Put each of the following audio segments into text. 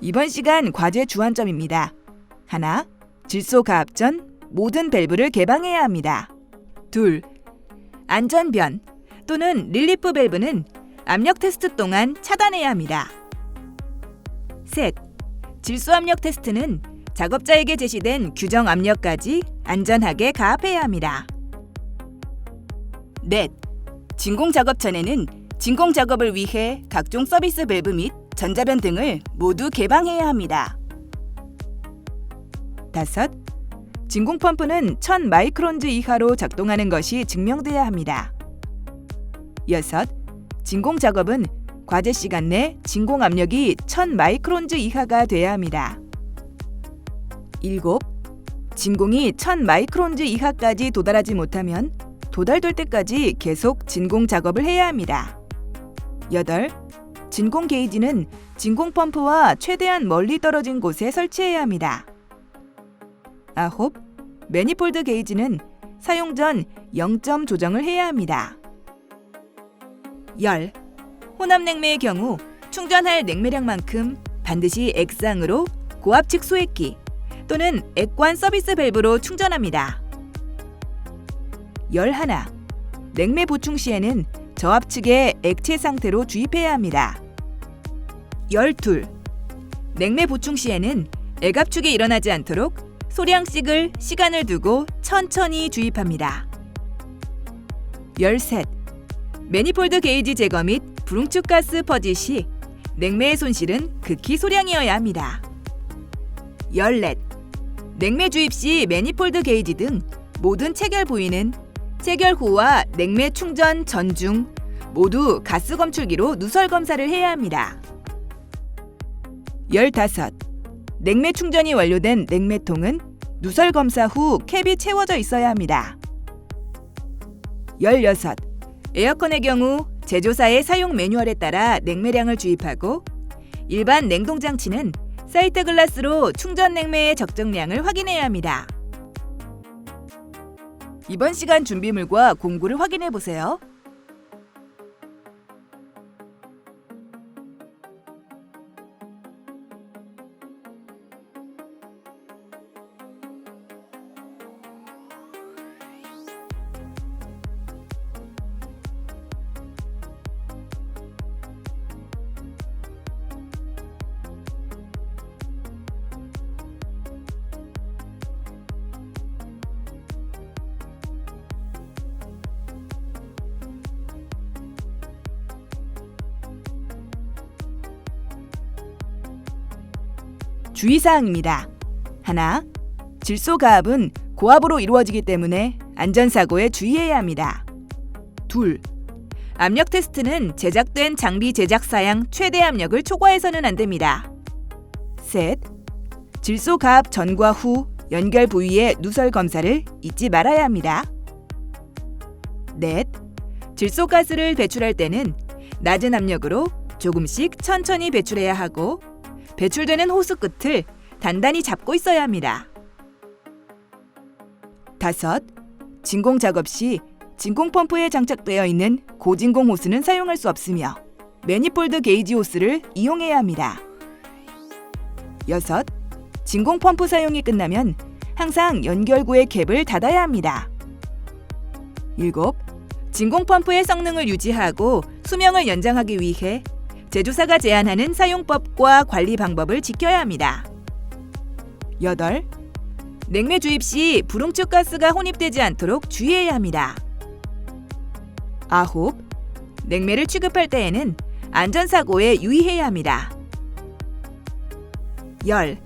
이번 시간 과제 주안점입니다. 하나, 질소 가압 전 모든 밸브를 개방해야 합니다. 둘, 안전변 또는 릴리프 밸브는 압력 테스트 동안 차단해야 합니다. 셋, 질소 압력 테스트는 작업자에게 제시된 규정 압력까지 안전하게 가압해야 합니다. 넷, 진공 작업 전에는 진공 작업을 위해 각종 서비스 밸브 및 전자변 등을 모두 개방해야 합니다. 다섯, 진공 펌프는 1000 마이크론즈 이하로 작동하는 것이 증명돼야 합니다. 여섯, 진공 작업은 과제 시간 내 진공 압력이 1000 마이크론즈 이하가 돼야 합니다. 일곱, 진공이 1000 마이크론즈 이하까지 도달하지 못하면 도달될 때까지 계속 진공 작업을 해야 합니다. 여덟, 진공 게이지는 진공 펌프와 최대한 멀리 떨어진 곳에 설치해야 합니다. 아홉, 매니폴드 게이지는 사용 전 0점 조정을 해야 합니다. 열, 혼합 냉매의 경우 충전할 냉매량만큼 반드시 액상으로 고압측 소액기 또는 액관 서비스 밸브로 충전합니다. 11. 냉매 보충 시에는 저압측에 액체 상태로 주입해야 합니다. 12. 냉매 보충 시에는 애갑축이 일어나지 않도록 소량씩을 시간을 두고 천천히 주입합니다. 13. 매니폴드 게이지 제거 및 불응축 가스 퍼지 시 냉매의 손실은 극히 소량이어야 합니다. 14. 냉매 주입 시 매니폴드 게이지 등 모든 체결 부위는 체결 후와 냉매 충전 전중 모두 가스 검출기로 누설 검사를 해야 합니다. 15. 냉매 충전이 완료된 냉매통은 누설 검사 후 캡이 채워져 있어야 합니다. 16. 에어컨의 경우 제조사의 사용 매뉴얼에 따라 냉매량을 주입하고 일반 냉동장치는 사이트 글라스로 충전 냉매의 적정량을 확인해야 합니다. 이번 시간 준비물과 공구를 확인해 보세요. 주의사항입니다. 하나, 질소 가압은 고압으로 이루어지기 때문에 안전사고에 주의해야 합니다. 둘, 압력 테스트는 제작된 장비 제작 사양 최대 압력을 초과해서는 안 됩니다. 셋, 질소 가압 전과 후 연결 부위의 누설 검사를 잊지 말아야 합니다. 넷, 질소 가스를 배출할 때는 낮은 압력으로 조금씩 천천히 배출해야 하고 배출되는 호스 끝을 단단히 잡고 있어야 합니다. 다섯, 진공 작업 시 진공 펌프에 장착되어 있는 고진공 호스는 사용할 수 없으며 매니폴드 게이지 호스를 이용해야 합니다. 여섯, 진공 펌프 사용이 끝나면 항상 연결구의 캡을 닫아야 합니다. 일곱, 진공 펌프의 성능을 유지하고 수명을 연장하기 위해 제조사가 제안하는 사용법과 관리 방법을 지켜야 합니다. 8. 냉매 주입 시 불응축 가스가 혼입되지 않도록 주의해야 합니다. 9. 냉매를 취급할 때에는 안전사고에 유의해야 합니다. 10.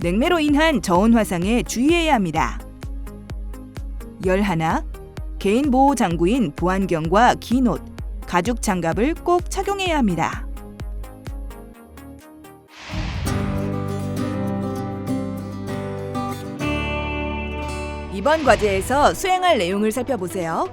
냉매로 인한 저온 화상에 주의해야 합니다. 11. 개인 보호 장구인 보안경과 긴 옷, 가죽 장갑을 꼭 착용해야 합니다. 이번 과제에서 수행할 내용을 살펴보세요.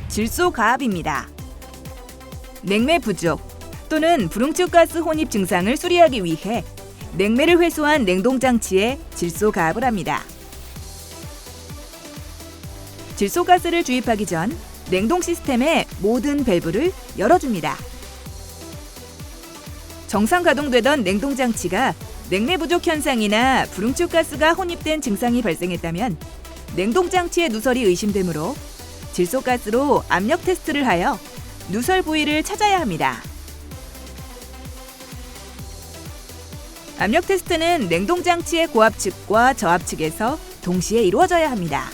질소 가압입니다. 냉매 부족 또는 불응축 가스 혼입 증상을 수리하기 위해 냉매를 회수한 냉동장치에 질소 가압을 합니다. 질소가스를 주입하기 전 냉동 시스템의 모든 밸브를 열어줍니다. 정상 가동되던 냉동장치가 냉매 부족 현상이나 불응축 가스가 혼입된 증상이 발생했다면 냉동장치의 누설이 의심되므로 질소가스로 압력 테스트를 하여 누설 부위를 찾아야 합니다. 압력 테스트는 냉동장치의 고압측과 저압측에서 동시에 이루어져야 합니다.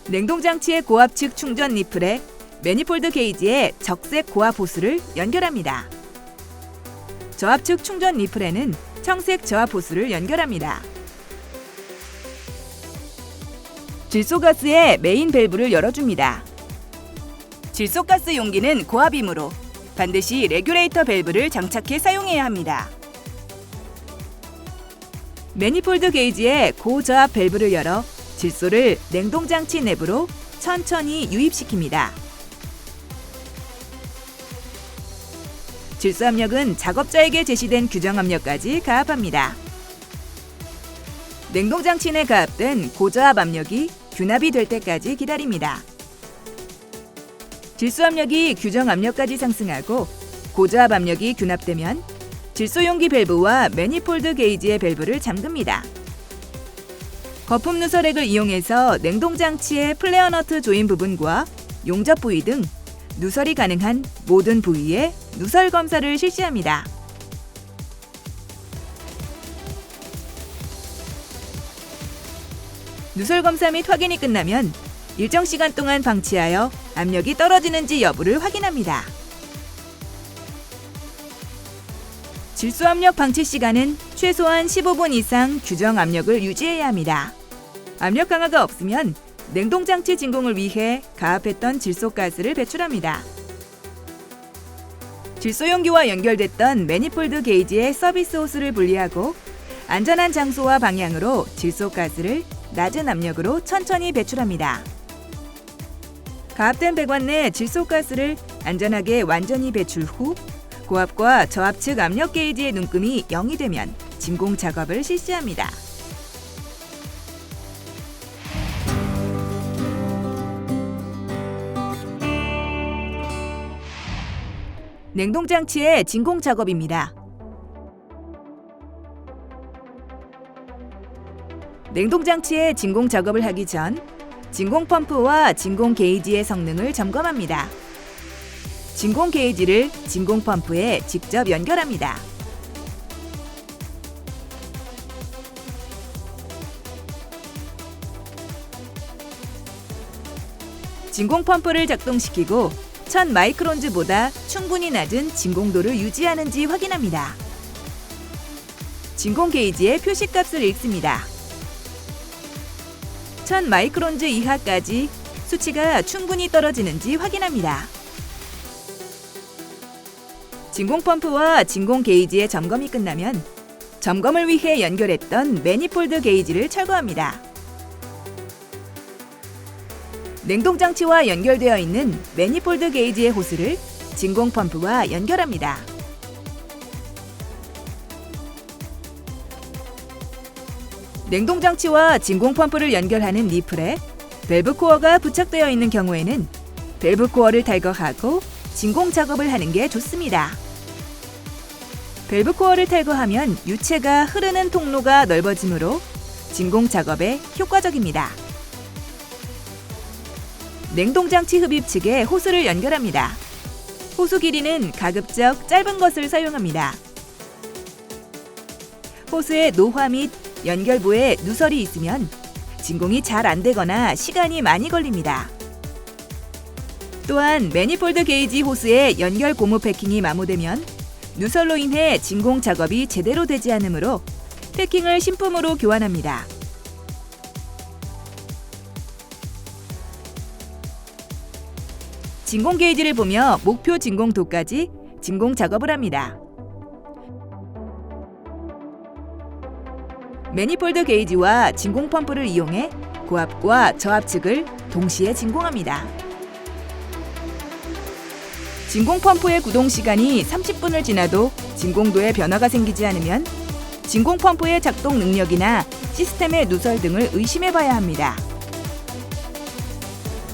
냉동장치의 고압측 충전 니플에 매니폴드 게이지에 적색 고압 호스를 연결합니다. 저압측 충전 니플에는 청색 저압 호스를 연결합니다. 질소가스의 메인 밸브를 열어줍니다. 질소가스 용기는 고압이므로 반드시 레귤레이터 밸브를 장착해 사용해야 합니다. 매니폴드 게이지의 고저압 밸브를 열어 질소를 냉동장치 내부로 천천히 유입시킵니다. 질소 압력은 작업자에게 제시된 규정 압력까지 가압합니다. 냉동장치 내 가압된 고저압 압력이 균합이 될 때까지 기다립니다. 질소 압력이 규정 압력까지 상승하고 고저압 압력이 균합되면 질소 용기 밸브와 매니폴드 게이지의 밸브를 잠깁니다. 거품 누설액을 이용해서 냉동장치의 플레어 너트 조인 부분과 용접 부위 등 누설이 가능한 모든 부위에 누설 검사를 실시합니다. 누설 검사 및 확인이 끝나면 일정 시간 동안 방치하여 압력이 떨어지는지 여부를 확인합니다. 질소 압력 방치 시간은 최소한 15분 이상 규정 압력을 유지해야 합니다. 압력 강화가 없으면 냉동장치 진공을 위해 가압했던 질소가스를 배출합니다. 질소용기와 연결됐던 매니폴드 게이지의 서비스 호스를 분리하고 안전한 장소와 방향으로 질소가스를 낮은 압력으로 천천히 배출합니다. 가압된 배관 내 질소가스를 안전하게 완전히 배출 후 고압과 저압측 압력 게이지의 눈금이 0이 되면 진공 작업을 실시합니다. 냉동장치의 진공 작업입니다. 냉동장치의 진공 작업을 하기 전 진공 펌프와 진공 게이지의 성능을 점검합니다. 진공 게이지를 진공 펌프에 직접 연결합니다. 진공 펌프를 작동시키고 1000 마이크론즈보다 충분히 낮은 진공도를 유지하는지 확인합니다. 진공 게이지의 표시값을 읽습니다. 1000 마이크론즈 이하까지 수치가 충분히 떨어지는지 확인합니다. 진공 펌프와 진공 게이지의 점검이 끝나면 점검을 위해 연결했던 매니폴드 게이지를 철거합니다. 냉동장치와 연결되어 있는 매니폴드 게이지의 호스를 진공 펌프와 연결합니다. 냉동장치와 진공 펌프를 연결하는 니플에 밸브 코어가 부착되어 있는 경우에는 밸브 코어를 탈거하고 진공 작업을 하는 게 좋습니다. 밸브 코어를 탈거하면 유체가 흐르는 통로가 넓어지므로 진공 작업에 효과적입니다. 냉동장치 흡입 측에 호스를 연결합니다. 호수 길이는 가급적 짧은 것을 사용합니다. 호스의 노화 및 연결부에 누설이 있으면 진공이 잘 안 되거나 시간이 많이 걸립니다. 또한 매니폴드 게이지 호스의 연결 고무 패킹이 마모되면 누설로 인해 진공 작업이 제대로 되지 않으므로 패킹을 신품으로 교환합니다. 진공 게이지를 보며 목표 진공도까지 진공 작업을 합니다. 매니폴드 게이지와 진공 펌프를 이용해 고압과 저압측을 동시에 진공합니다. 진공 펌프의 구동 시간이 30분을 지나도 진공도에 변화가 생기지 않으면 진공 펌프의 작동 능력이나 시스템의 누설 등을 의심해 봐야 합니다.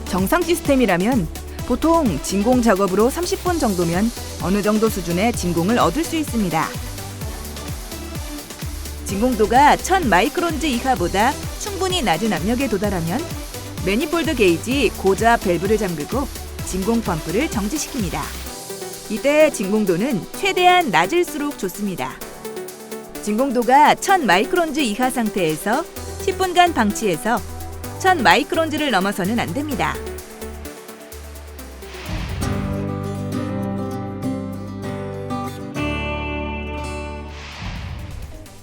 정상 시스템이라면 보통 진공 작업으로 30분 정도면 어느 정도 수준의 진공을 얻을 수 있습니다. 진공도가 1000 마이크론즈 이하보다 충분히 낮은 압력에 도달하면 매니폴드 게이지 고자 밸브를 잠그고 진공 펌프를 정지시킵니다. 이때 진공도는 최대한 낮을수록 좋습니다. 진공도가 1000 마이크론즈 이하 상태에서 10분간 방치해서 1000 마이크론즈를 넘어서는 안 됩니다.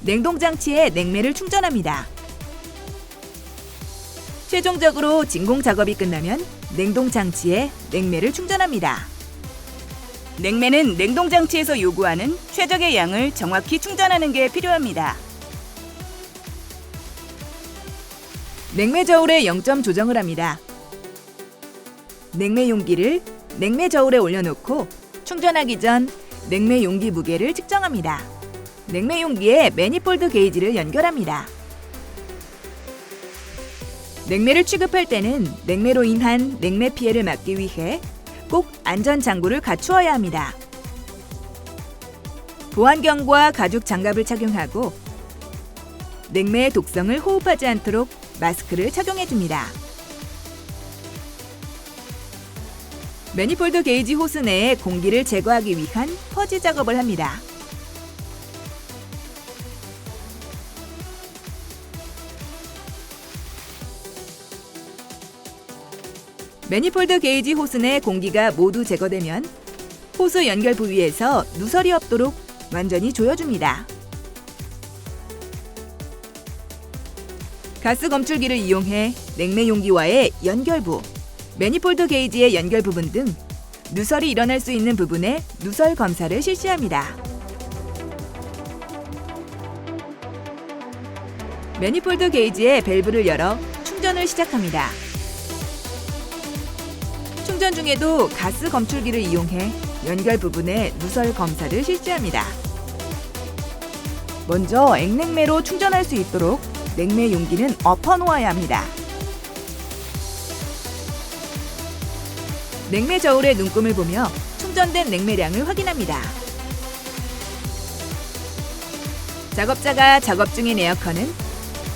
냉동장치에 냉매를 충전합니다. 최종적으로 진공 작업이 끝나면 냉동장치에 냉매를 충전합니다. 냉매는 냉동장치에서 요구하는 최적의 양을 정확히 충전하는 게 필요합니다. 냉매 저울의 0점 조정을 합니다. 냉매 용기를 냉매 저울에 올려놓고 충전하기 전 냉매 용기 무게를 측정합니다. 냉매 용기에 매니폴드 게이지를 연결합니다. 냉매를 취급할 때는 냉매로 인한 냉매 피해를 막기 위해 꼭 안전 장구를 갖추어야 합니다. 보안경과 가죽 장갑을 착용하고 냉매의 독성을 호흡하지 않도록 마스크를 착용해 줍니다. 매니폴드 게이지 호스 내에 공기를 제거하기 위한 퍼지 작업을 합니다. 매니폴드 게이지 호스 내 공기가 모두 제거되면 호스 연결 부위에서 누설이 없도록 완전히 조여줍니다. 가스 검출기를 이용해 냉매 용기와의 연결부, 매니폴드 게이지의 연결 부분 등 누설이 일어날 수 있는 부분에 누설 검사를 실시합니다. 매니폴드 게이지의 밸브를 열어 충전을 시작합니다. 충전 중에도 가스 검출기를 이용해 연결 부분에 누설 검사를 실시합니다. 먼저 액냉매로 충전할 수 있도록 냉매 용기는 엎어놓아야 합니다. 냉매 저울의 눈금을 보며 충전된 냉매량을 확인합니다. 작업자가 작업 중인 에어컨은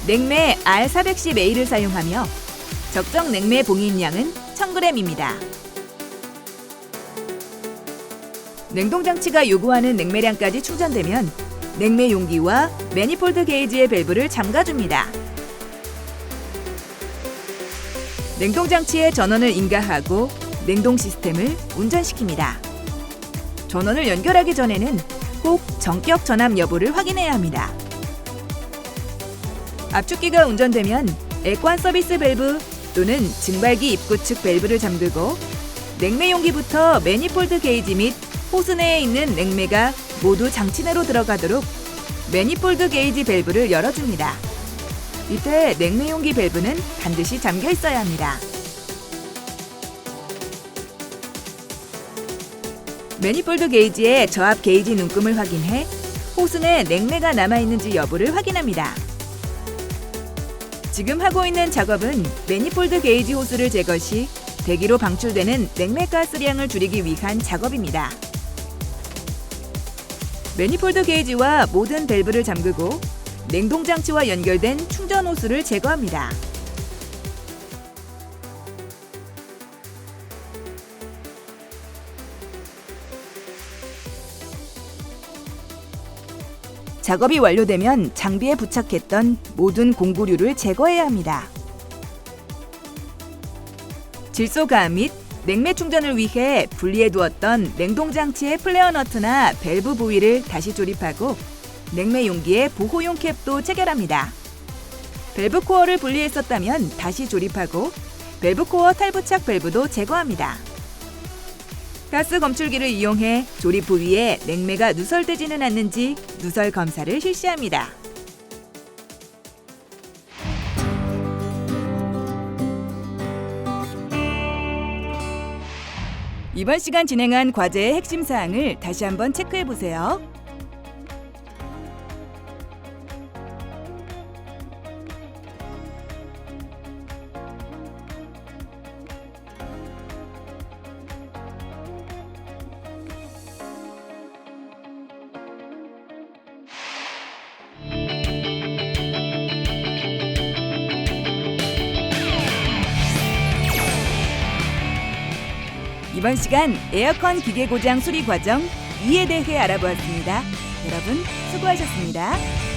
냉매 R410A를 사용하며 적정 냉매 봉인량은 1000g입니다. 냉동장치가 요구하는 냉매량까지 충전되면 냉매 용기와 매니폴드 게이지의 밸브를 잠가줍니다. 냉동장치에 전원을 인가하고 냉동 시스템을 운전시킵니다. 전원을 연결하기 전에는 꼭 전격 전압 여부를 확인해야 합니다. 압축기가 운전되면 액관 서비스 밸브 또는 증발기 입구 측 밸브를 잠그고 냉매 용기부터 매니폴드 게이지 및 호스 내에 있는 냉매가 모두 장치 내로 들어가도록 매니폴드 게이지 밸브를 열어줍니다. 이때 냉매 용기 밸브는 반드시 잠겨 있어야 합니다. 매니폴드 게이지의 저압 게이지 눈금을 확인해 호스 내 냉매가 남아있는지 여부를 확인합니다. 지금 하고 있는 작업은 매니폴드 게이지 호스를 제거 시 대기로 방출되는 냉매 가스량을 줄이기 위한 작업입니다. 매니폴드 게이지와 모든 밸브를 잠그고 냉동장치와 연결된 충전 호스를 제거합니다. 작업이 완료되면 장비에 부착했던 모든 공구류를 제거해야 합니다. 질소 가압 및 냉매 충전을 위해 분리해 두었던 냉동장치의 플레어 너트나 밸브 부위를 다시 조립하고 냉매 용기에 보호용 캡도 체결합니다. 밸브 코어를 분리했었다면 다시 조립하고 밸브 코어 탈부착 밸브도 제거합니다. 가스 검출기를 이용해 조립 부위에 냉매가 누설되지는 않는지 누설 검사를 실시합니다. 이번 시간 진행한 과제의 핵심 사항을 다시 한번 체크해 보세요. 이번 시간 에어컨 기계 고장 수리 과정 2에 대해 알아보았습니다. 여러분 수고하셨습니다.